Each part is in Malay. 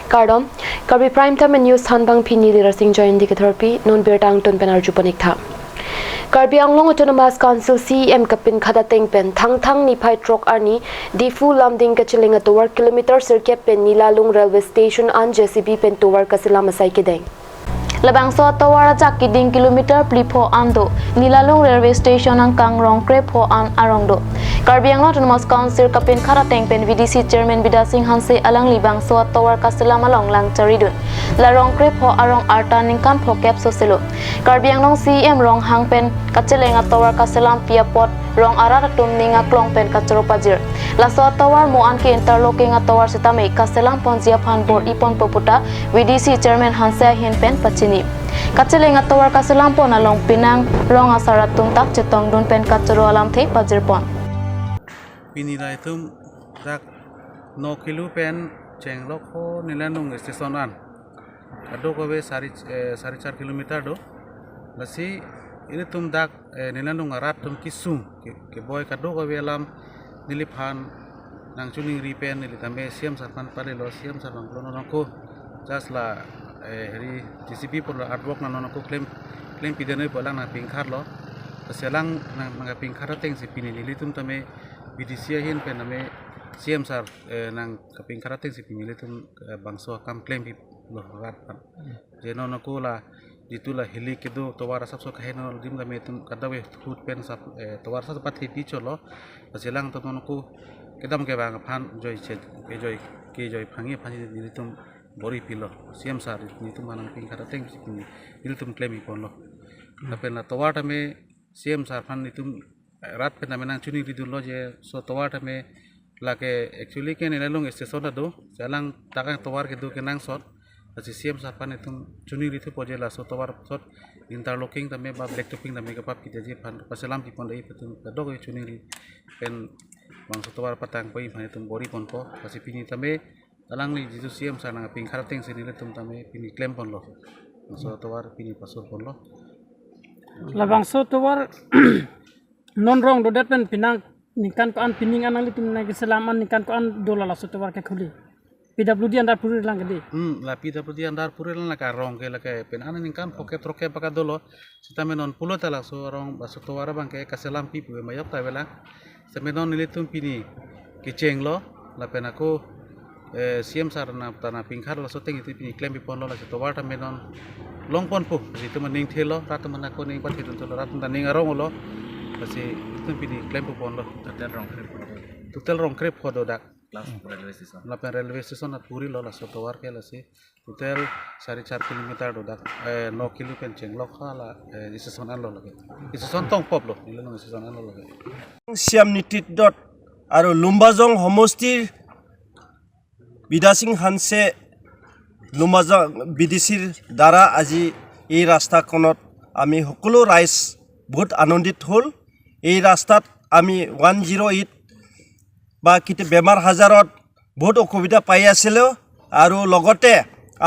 Kardom, Karbi Prime Time and News Hanbang Pini Lira Singh Join Dikatherapy, non Birtang Ton Penarju Panikha. Karbi Anglong Autonomous Council CM Kapin Khadateng Pen, Thang Ni Pai Trok Arni, Difu Lamding Kachiling at over kilometer circuit pen Nilalung Railway Station and JCB Pen Towar Kasilama Saikideng. Labang so tawara jak kiding kilometer plipo ando Nilalung Railway Station ang Kangrong Krepo an Arongdo. Karbi Anglong Autonomous Council Kapin Khadateng Pen VDC Chairman Bidasing Hanse alang libang so tawar Kasilama Long Lang Charidun. Larong Krepo arong arta ningkan phokep soselo. Karbi Anglong CM rong hang pen kacheleng atawar Kasilam pia pot rong arat tum ninga klong pen kachero pajir. Laso atawar mo anki interlocking atawar sitame Kasilam ponjia phan bor ipon poputa VDC Chairman Hanse hin pen pachini. Kacheleng atawar Kasilam pon along pinang rong asarat tum tak chetong dun pen kachero alam the pajir pon. Pinilai tum tak no kilo pen ceng loko Nilalung station an. Kado ko be sari 4 kilometer do. Lasi ini tum dak Nilalung arat tum kisung ke boy kado ko be alam niliphan nang chuning ripen nilitambe siam sarpan pale lo siam sarpan plono nako jasla heri GCP por artwork na nako claim pidane polang na pingkhar lo selang na mga pingkhar teng si pinili tum tame BDC hin pen name siam sar nang kapingkhar teng si pinili tum bangso kam claim lo rat pan jeno nako la ditula heli kedo towara sabso kaheno dim da metum kadawe food pen sap towara sa pat heti cholo selang to nako kedam ke bang phan joy chet joy phangi ditum bori pilo siam sar nitum manang pingkhar teng sipini ditum claim ipon lo tapen la towara me siam sar phan nitum rat pen nang chuni ridul lo je so towara me lake actually ke Nilalung station da do selang takang towar ke do ke nang sot asi siam sarpan itum chuni ritu pojela so towar sot interlocking tame ba black topping tame ka pap kite je pan paselam pi pon dei petum kado ke chuni ri pen bang so towar patang pai phan itum bori pon ko asi pini tame talang ni jitu siam sanang pingkhar teng senile tum tame pini claim pon lo so towar pini pasur pon lo labang so towar non rong do pen pinang nikan ko an pining anang litum na keselaman nikan ko an dola la so towar ke khuli PWD andar puri lang gede la PWD andar puri lang ka rong ke la ke pen anan kan poke troke paka dolo sitame non pulo tala so rong baso towara bang ke kaselam pi pu mayap ta bela same non nilitum pini ke cheng lo la pen aku siam sar na tana pingkhar la so teng itu pini claim pi pon lo la so towara menon long pon pu situ maning thelo rat manako ning pat hitun to rat taning arong lo pasi itu pini claim pu pon lo total rong krep khodo dak lapan railway station at puri lo la so towar ke la si total 4.5 kilometer do dak 9 kilo pen cheng lo khala station an lo lage station tong pop lo Nilalung station an lo lage siam nitit dot aro lumbajong homostir Bidasing Hanse lumbajong BDCৰ দ্বাৰা আজি এই ৰাস্তাখনত আমি সকলো ৰাইজ বহুত আনন্দিত হল এই ৰাস্তাত আমি 108 বা কিতে বেমাৰ হাজাৰত বহুত অসুবিধা পাই আছিল আৰু লগতে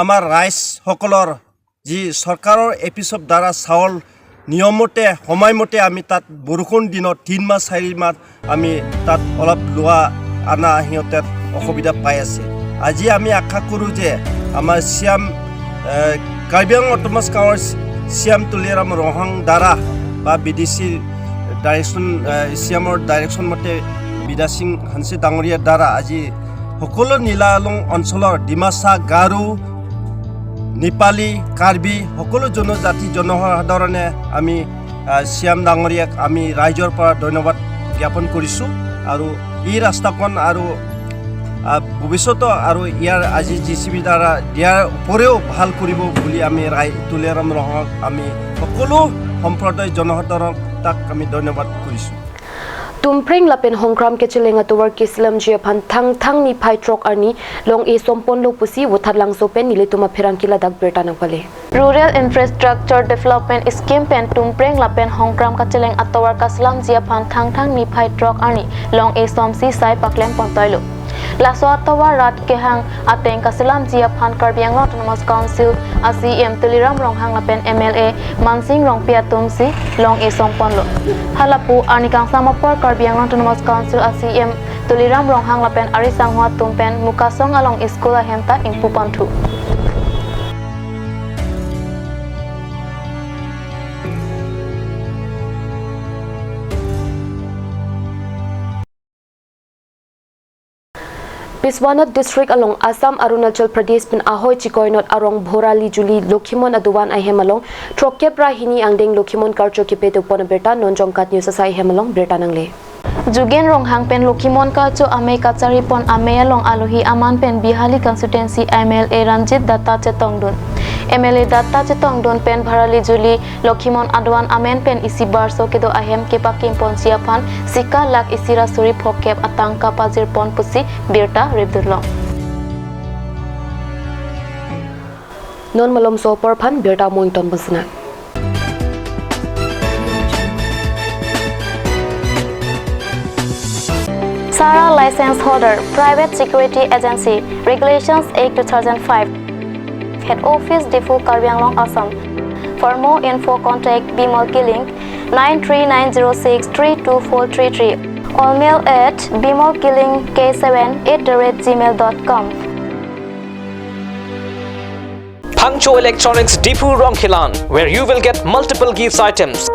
আমাৰ ৰাইজ সকলৰ যি চৰকাৰৰ এপিসব দ্বাৰা চাউল নিয়মতে সময়মতে আমি তাত বৰষুণ দিনত 3 মাহ 4 মাহ আমি তাত অলপ লোৱা আনা হিয়তে অসুবিধা পাই আছে আজি আমি আশা কৰো যে আমাৰ সিয়াম কাৰ্বি আংলং অটোনমাস গাঁৱৰ সিয়াম তুলিৰাম ৰহং দ্বাৰা বা বিডিসি ডাইৰেকশন সিয়ামৰ ডাইৰেকশন মতে বিদাসিং হানসে ডাঙৰীয়াৰ দ্বাৰা আজি সকলো নিলালং অঞ্চলৰ ডিমাসা গাৰু নেপালী কাৰ্বি সকলো জনজাতি জনসাধাৰণে আমি সিয়াম ডাঙৰীয়াক আমি ৰাইজৰ পৰা ধন্যবাদ জ্ঞাপন কৰিছো আৰু এই ৰাস্তাখন আৰু ভৱিষ্যত আৰু ইয়াৰ আজি জিচিবি দ্বাৰা দিয়াৰ উপৰেও ভাল কৰিব বুলি আমি তুলিয়াৰাম ৰহক আমি সকলো সম্প্ৰদায় জনসাধাৰণক তাক আমি ধন্যবাদ কৰিছো Tumpring lapen hongkram ke chelenga to work islam je phan thang ni phai trok arni long e sompon lo pusi wothat lang so pen nile tuma phirang kila dak berta nang pale Rural Infrastructure Development Scheme pen tumpring lapen hongkram ka cheleng atawar kaslam je phan thang ni phai trok arni long e somsi sai paklem pontoilo Laso atawar rat ke hang ateng kasilam jia phan Karbi Anglong Autonomous Council ACM tuliram rong hang lapen MLA Mansing rong pia tumsi long e sompon lo halapu arnikang samapor Karbi Anglong Autonomous Council ACM tuliram ronghang lapen arisang hua tumpen mukasong along iskola hemta ing pupantu. Biswanat district along Assam Arunachal Pradesh pin ahoy chikoinot arong Bhorali Juli Lokhimon aduwan ay hemalong trokep rahini angdeng Lokhimon karcho kipetu pon berta nonjong kat news asai hemalong berta nangle. Jugen ronghang pen Lokhimon kacho ame kachari pon ame along alohi aman pen Bihali constituency MLA Ranjit Datta Chetongdun. MLA Datta Chetongdun pen Bharali Juli Lokhimon aduan amen pen isi barso kedo ahem kepakim pon siapan sika lak isira suri phokep atang kapazir pon pusi birta ribdurlong. Non malom so porphan birta moington basna. Sara License Holder, Private Security Agency, Regulations Act 2005, Head Office Defu Karbi Anglong, Assam. For more info, contact Bimal Killing 93906324433 or mail at bimalkillingk7@gmail.com. Pangcho Electronics Deepu Rongkhilan, where you will get multiple gifts items.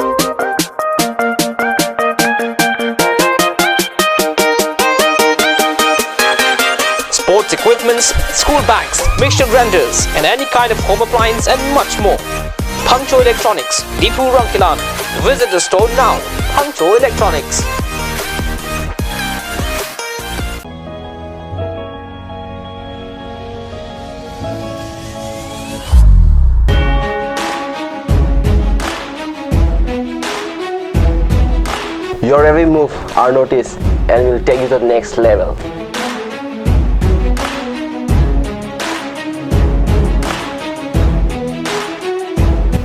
Sports equipments, school bags, mixture grinders, and any kind of home appliance and much more. Pangcho Electronics, Deepu Rongkhilan. Visit the store now. Pangcho Electronics. Your every move are noticed and will take you to the next level.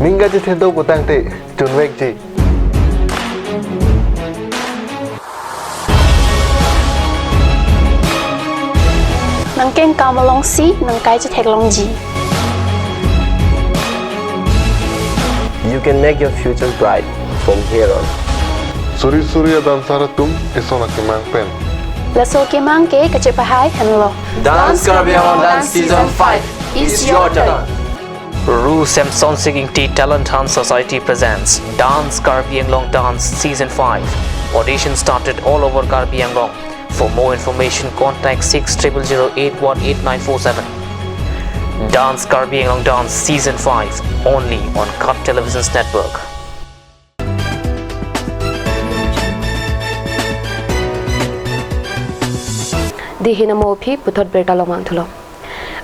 Minga ji thendo potang te chunwek ji. Nang keng kamalong si nang kai ji theklong ji. You can make your future bright from here on. Suri Surya dansara tum isona kimang pen. Laso kemang ke kachepahai hanlo. Dance Karbi Dance Season 5 is your turn. Ru Samson Singing Tea Talent Hunt Society presents Dance Karbi Anglong Dance Season 5. Audition started all over Karbi Anglong. For more information, contact 6008188947. Dance Karbi Anglong Dance Season 5 only on Cut Television's network. Dihinamo phi puthot berta lomang thulo.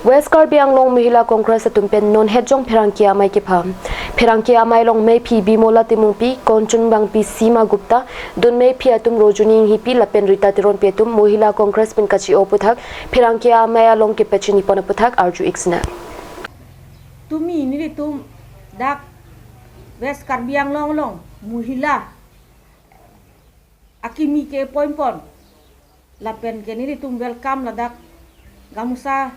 West Karbi Anglong Mahila Congress atumpen non hejong Pherangkia mai ke pham. Pherangkia mai long mai phi bimola timungpi konchun bang pi Sima Gupta dun mai phi atum rojuning hi pi lapen Rita Tiron pe tum Mahila Congress pin kachi oputhak Pherangkia mai along ke pechini pon puthak arju iksna. Tumi ni tum dak West Karbi Anglong long Mahila akimi ke poin lapen ke ni tum welcome ladak gamusa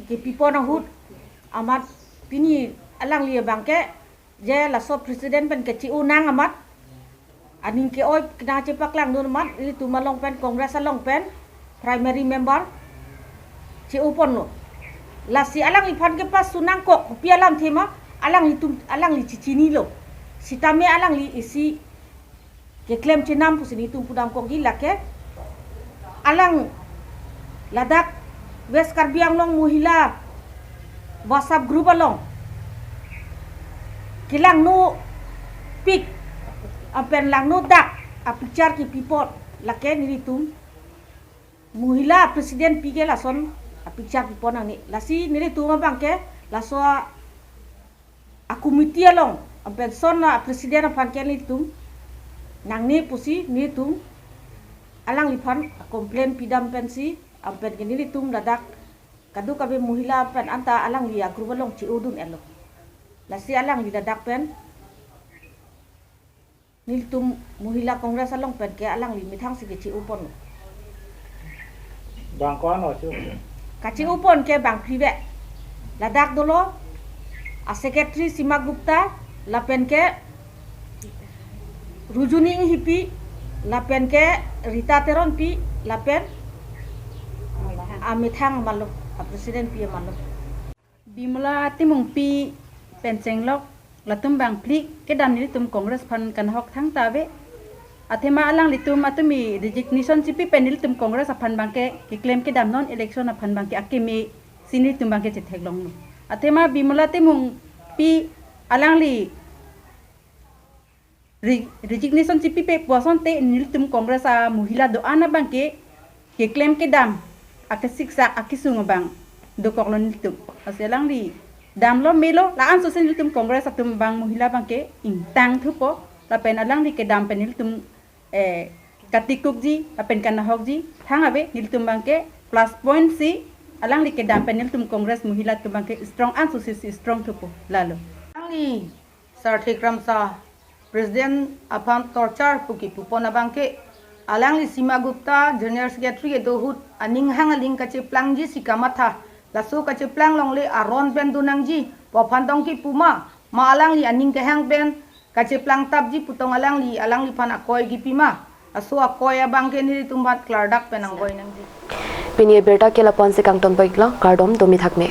ke pipon ahut amat pini alang lia bangke je la so president pen ke ci unang amat aning ke oi kena cepak lang don amat ini tu malong pen kongres along pen primary member ci upon no la si alang li phan ke pas sunang kok pi alam thema alang li tum alang li cicini lo sitame alang li isi ke claim cinam pusini tum pudang kok gila ke alang ladak West Karbi Anglong Mahila WhatsApp group along kilang nu pik apen lang nu dak a picture ki people lake ni tum Mahila presiden pike la son a picture people nang ni lasi ni tum bangke la so a committee along apen son a presiden apan ke ni tum nang ni pusi ni tum alang lipan komplain pidam pensi ampen kini tum dadak kadu kabe Mahila pen anta alang lia grubalong ci udun elo lasi alang li dadak pen nil tum Mahila Kongres along pen ke alang li mithang si ci upon Bang ko ano chu. kaci upon ke bang prive ladak dolo a secretary Sima Gupta lapen ke rujuni hipi lapen ke Rita Teron pi lapen ame thang malu presiden pi malu Bimula timung pi penseng lok latum bang plik ke dam ni tum kongres pan kan hok thang tabe athema alang litum atumi resignation chipi penil tum kongres apan bangke ki claim ke dam non election apan bangke akemi sini tum bangke chethek long no athema bimula timung pi alang li resignation chipi pe poson te nil tum kongres a muhila do ana bangke ki claim ke dam akasiksa akisung bang do koklon nil tum aselang li dam lo melo la an so sen nil tum kongres atum bang muhila bangke intang thupo la pen alang li ke dam penil tum katikuk ji apen kan hok ji thang abe nil tum bangke plus point si alang li ke dam penil tum kongres muhila tum bangke strong an so strong thupo lalo ni sarthik ramsa presiden apan torture puki pupona bangke alang li sima gupta general secretary dohut aning hangaling kache plangji sikamatha laso kache plang longle aron ben dunangji popandong ki puma ma alang li aning ke hang ben kache plang tabji putong alang li pan akoy gi pima aso akoy abangke ni tumbat klardak penang boy nangji Pinie berta kela pon se kangton baikla kardom domi thakme